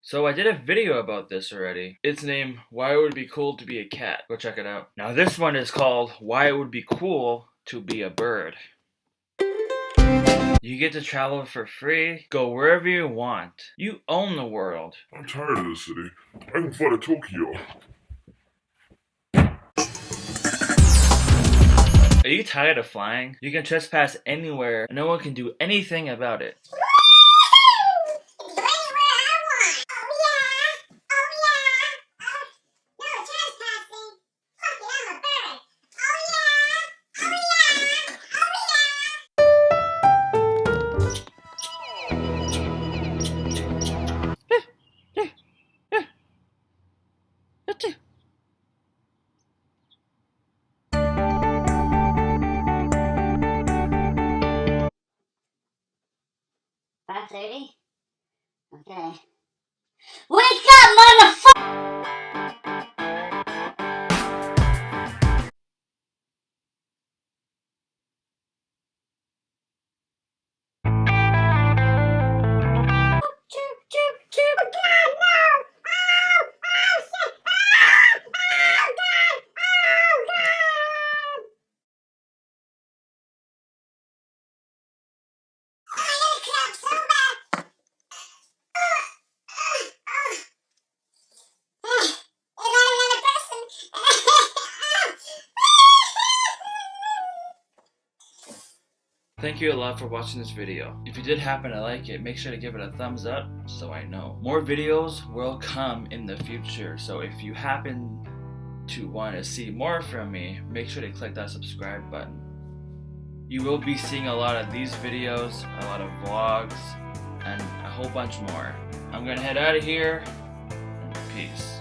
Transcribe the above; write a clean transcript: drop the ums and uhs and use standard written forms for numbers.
So I did a video about this already. It's named Why It Would Be Cool to Be a Cat. Go check it out. Now this one is called Why It Would Be Cool to Be a Bird. You get to travel for free, go wherever you want. You own the world. I'm tired of this city. I can fly to Tokyo. Are you tired of flying? You can trespass anywhere and no one can do anything about it. $5:30? Okay. Wake up, motherfucker! Thank you a lot for watching this video. If you did happen to like it, make sure to give it a thumbs up so I know. More videos will come in the future, so if you happen to want to see more from me, make sure to click that subscribe button. You will be seeing a lot of these videos, a lot of vlogs, and a whole bunch more. I'm gonna head out of here, and peace.